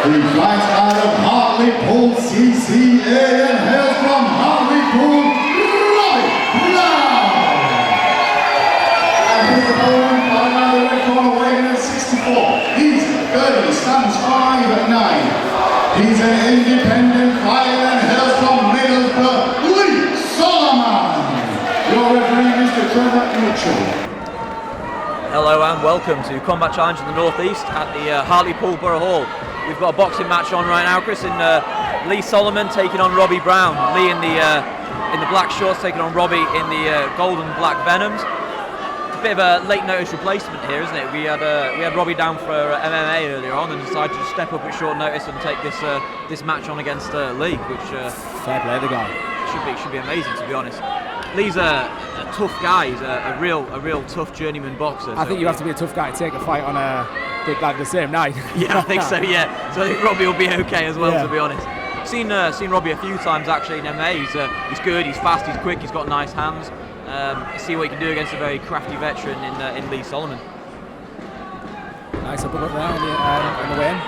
He flies out of Hartlepool, CCA, and hails from Hartlepool, Robbie Brown. And his opponent, fighting out of the red corner, weighing in at 64. He's 30, stands 5'9". He's an independent fighter and hails from Middlesbrough, Soloman. Your referee, Mr. Trevor Mitchell. Hello and welcome to Combat Challenge in the North East at the Hartlepool Borough Hall. We've got a boxing match on right now, Chris, in Lee Soloman taking on Robbie Brown. Lee in the black shorts taking on Robbie in the gold and black venoms. A bit of a late notice replacement here, isn't it? We had Robbie down for MMA earlier on and decided to step up at short notice and take this match on against Lee, which fair play the guy. Should be amazing, to be honest. Lee's a tough guy. He's a real tough journeyman boxer. I think you have to be a tough guy to take a fight on a big lad the same night. Yeah, I think so. Yeah, so I think Robbie will be okay as well. Yeah. To be honest, seen Robbie a few times actually in MMA. He's good. He's fast. He's quick. He's got nice hands. See what he can do against a very crafty veteran in Lee Soloman. Nice uppercut there on the way in.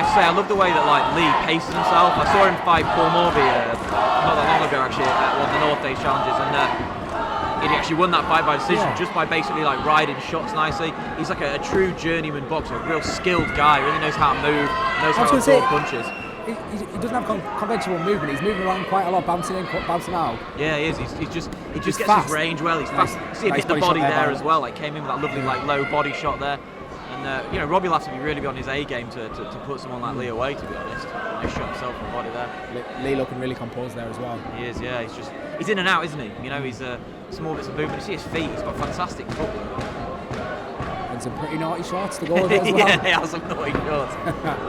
I love the way that Lee paces himself. I saw him fight Paul Morby not that long ago actually at one of the North East challenges, and he actually won that fight by decision just by basically riding shots nicely. He's like a true journeyman boxer, a real skilled guy. Really knows how to move, knows how to throw punches. He doesn't have conventional movement. He's moving around quite a lot, bouncing in, bouncing out. Yeah, he is. He just gets fast. his range well. He's fast. See him hit the body there as well. Came in with that lovely low body shot there. And Robbie will have to be really on his A game to put someone like Lee away, to be honest. He shot himself in the body there. Lee looking really composed there as well. He is, yeah. He's in and out, isn't he? He's small bits of movement. You see his feet. He's got fantastic footwork. And some pretty naughty shots to go with it as well. Yeah, he has some naughty shots.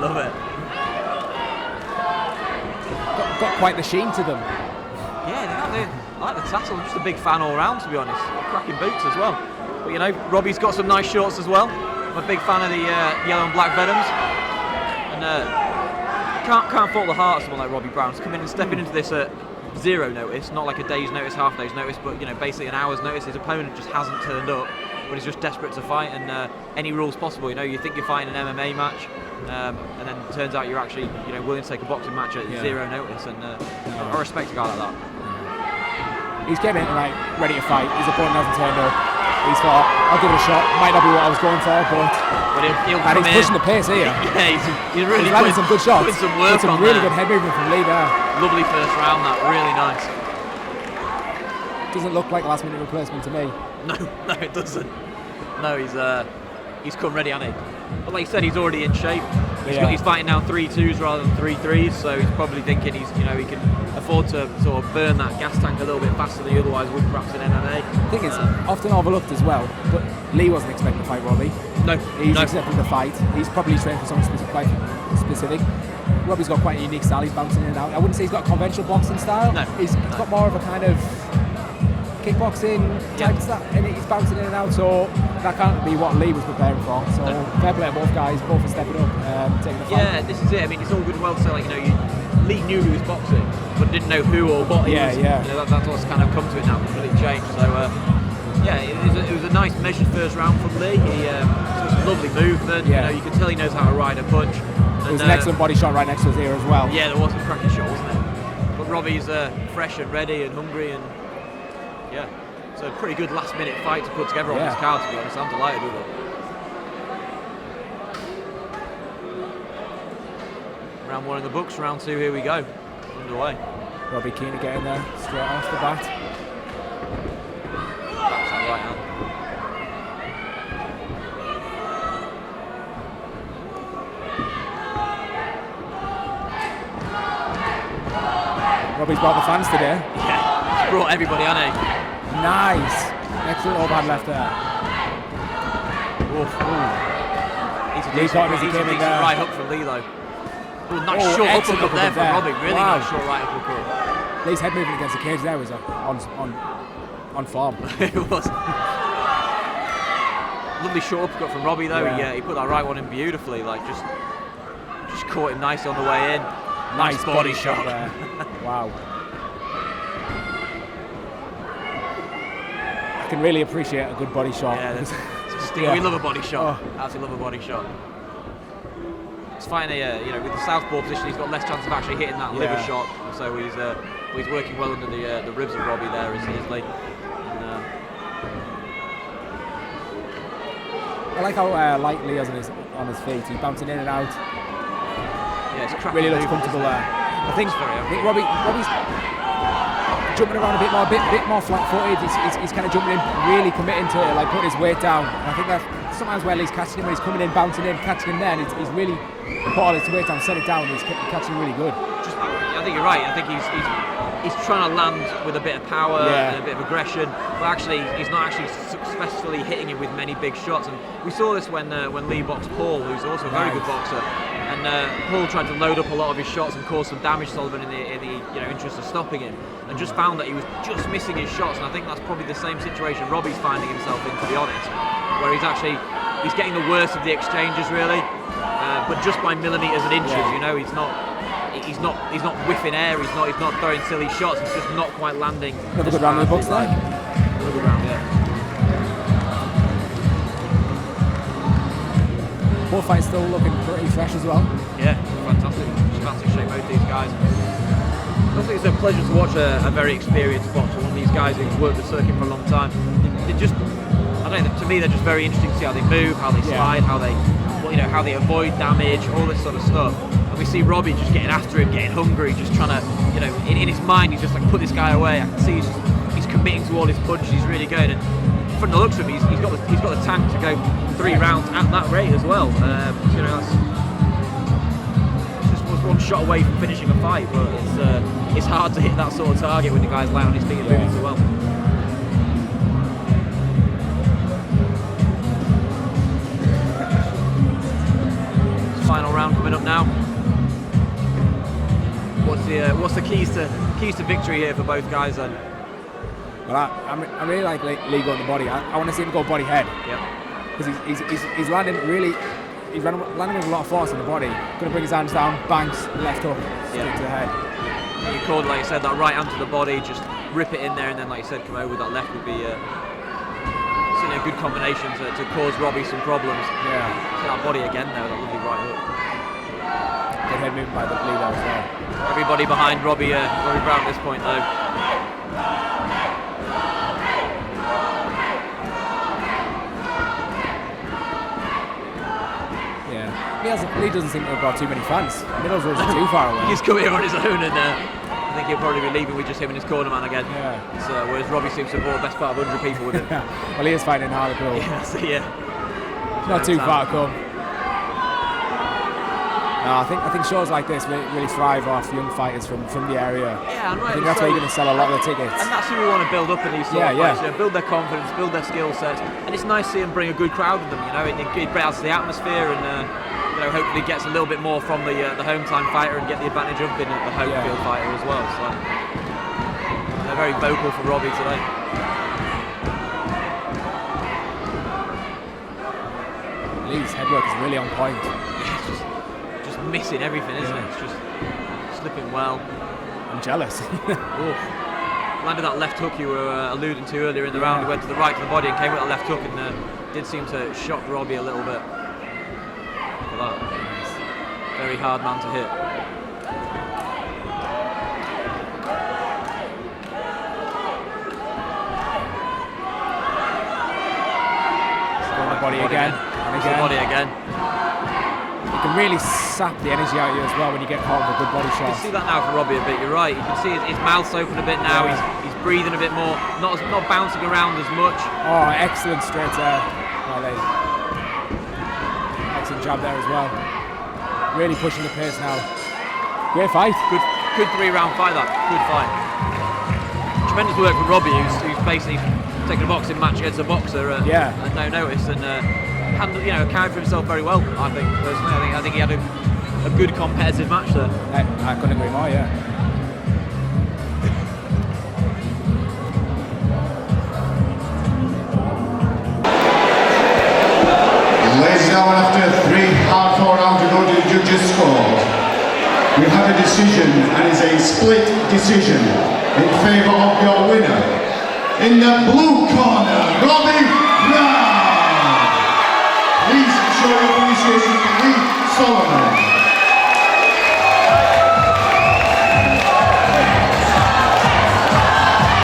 Love it. Got quite the sheen to them. Yeah, I like the tassel. I'm just a big fan all round, to be honest. Cracking boots as well. But Robbie's got some nice shorts as well. I'm a big fan of the yellow and black venoms, and can't fault the heart of someone like Robbie Brown to come in and stepping into this at zero notice, not like a day's notice, half day's notice, but basically an hour's notice. His opponent just hasn't turned up, but he's just desperate to fight, and any rules possible. You think you're fighting an MMA match, and then it turns out you're actually willing to take a boxing match at zero notice, and I respect a guy like that. He's getting in ready to fight. His opponent hasn't turned up. He's thought, I'll give it a shot. Might not be what I was going for, but he'll come he's pushing the pace here. Yeah, he's really landing some good shots. Putting some work some on really there. Good head movement from Lee there. Lovely first round, that really nice. Doesn't look like a last minute replacement to me. No, it doesn't. No, he's come ready, hasn't he? But like you said, he's already in shape. He's fighting now 3-2s rather than 3-3s, so he's probably thinking he can afford to sort of burn that gas tank a little bit faster than he otherwise would perhaps in MMA. I think it's often overlooked as well, but Lee wasn't expecting to fight Robbie. No. He's accepted the fight. He's probably trained for something specific. Robbie's got quite a unique style. He's bouncing in and out. I wouldn't say he's got a conventional boxing style. No. He's got more of a kind of kickboxing type stuff, and he's bouncing in and out, so that can't be what Lee was preparing for. So fair play to both guys, both for stepping up, taking the fight. Yeah, this is it. I mean, it's all good and well to say, Lee knew he was boxing, but didn't know who or what he was. That's what's kind of come to it now, completely changed. So, it was a nice measured first round from Lee. He got some lovely movement. You can tell he knows how to ride a punch. There was an excellent body shot right next to his ear as well. Yeah, there was a cracking shot, wasn't there? But Robbie's fresh and ready and hungry, and it's a pretty good last minute fight to put together on this card, to be honest. I'm delighted with it. Round one in the books, round two, here we go. Underway. Robbie keen to get in there straight off the bat. That's that right hand. Robbie's brought the fans today. Yeah, he's brought everybody, hasn't he? Nice. Excellent overhand left there. He's a decent right hook from Lee though. Nice short uppercut there from Robbie. Really nice short right uppercut. Lee's head movement against the cage there was on form. It was. Lovely short uppercut from Robbie though. He put that right one in beautifully. Just caught him nicely on the way in. Nice body shot there. Wow. I can really appreciate a good body shot. Yeah, stinger. We love a body shot. Absolutely love a body shot. It's fine, with the southpaw position, he's got less chance of actually hitting that liver shot. So he's working well under the ribs of Robbie there, easily. I like how light Leo's on his feet. He's bouncing in and out. Yeah, it's really looks comfortable there. I think Robbie's jumping around a bit more flat-footed. He's kind of jumping in, really committing to it, like putting his weight down. And I think that's sometimes where Lee's catching him, when he's coming in, bouncing in, catching him there, and he's really put all his weight down, set it down, and he's catching really good. I think you're right. I think he's trying to land with a bit of power and a bit of aggression, but actually he's not actually successfully hitting him with many big shots. And we saw this when Lee boxed Paul, who's also a very good boxer. And Paul tried to load up a lot of his shots and cause some damage to Soloman in the interest of stopping him, and just found that he was just missing his shots. And I think that's probably the same situation Robbie's finding himself in, to be honest, where he's getting the worst of the exchanges really, but just by millimeters and inches. He's not whiffing air. He's not throwing silly shots. He's just not quite landing. Another good round of the books there. Another good round, yeah. Both fights still looking pretty fresh as well. Yeah, fantastic. Fantastic shape, both these guys. I think it's a pleasure to watch a very experienced boxer, one of these guys who's worked the circuit for a long time. To me, they're just very interesting to see how they move, how they slide, how they avoid damage, all this sort of stuff. And we see Robbie just getting after him, getting hungry, just trying to, in his mind, he's just like, put this guy away. I can see he's committing to all his punches. He's really going. And from the looks of him, he's got the tank to go 3 rounds at that rate as well. That's just was one shot away from finishing a fight, but it's hard to hit that sort of target when the guy's lying on his feet and moving so well. Final round coming up now. What's the keys to victory here for both guys then? Well, I really like Lee going the body. I want to see him go body head. Yeah. Because he's landing really, landing with a lot of force in the body. Going to bring his hands down, banks, left hook, straight to the head. You called, like you said, that right hand to the body, just rip it in there, and then, like you said, come over with that left would be certainly a good combination to cause Robbie some problems. Yeah. See that body again there, that lovely right hook. Good head movement by the leader as well. Everybody behind Robbie Brown at this point though. Lee doesn't seem to have got too many fans. Middlesbrough's too far away. He's come here on his own, and I think he'll probably be leaving with just him and his corner man again. Yeah. So, whereas Robbie seems to have brought the best part of 100 people with him. Well, he is fighting hard to go. Yeah. Not too far to come. No, I think shows like this really thrive off young fighters from the area. Yeah, and right. I think that's why you're going to sell a lot of the tickets. And that's who we want to build up in these sort of fights. Build their confidence, build their skill sets, and it's nice to see them bring a good crowd with them. It brings the atmosphere and. Hopefully gets a little bit more from the home time fighter and get the advantage of being the home field fighter as well. So they're very vocal for Robbie today. Lee's headwork is really on point. Yeah, just missing everything, isn't it? It's just slipping well. I'm jealous. Landed that left hook you were alluding to earlier in the round. He went to the right to the body and came with a left hook and did seem to shock Robbie a little bit. Very hard man to hit. Go on the body again. Body again. You can really sap the energy out of you as well when you get caught with a good body shot. You can see that now for Robbie a bit. You're right. You can see his mouth's open a bit now. He's breathing a bit more. Not bouncing around as much. Oh, excellent straight there. Excellent job there as well. Really pushing the pace now. Great fight. Good 3-round fight. That good fight. Tremendous work from Robbie, who's basically taking a boxing match against a boxer at no notice and accounted for himself very well. I think personally, I think he had a good competitive match there. I couldn't agree more. Yeah. Ladies and gentlemen, after 3 hardcore rounds to go to the judges' score, we have a decision, and it's a split decision in favour of your winner. In the blue corner, Robbie Brown. show your appreciation for Lee Soloman.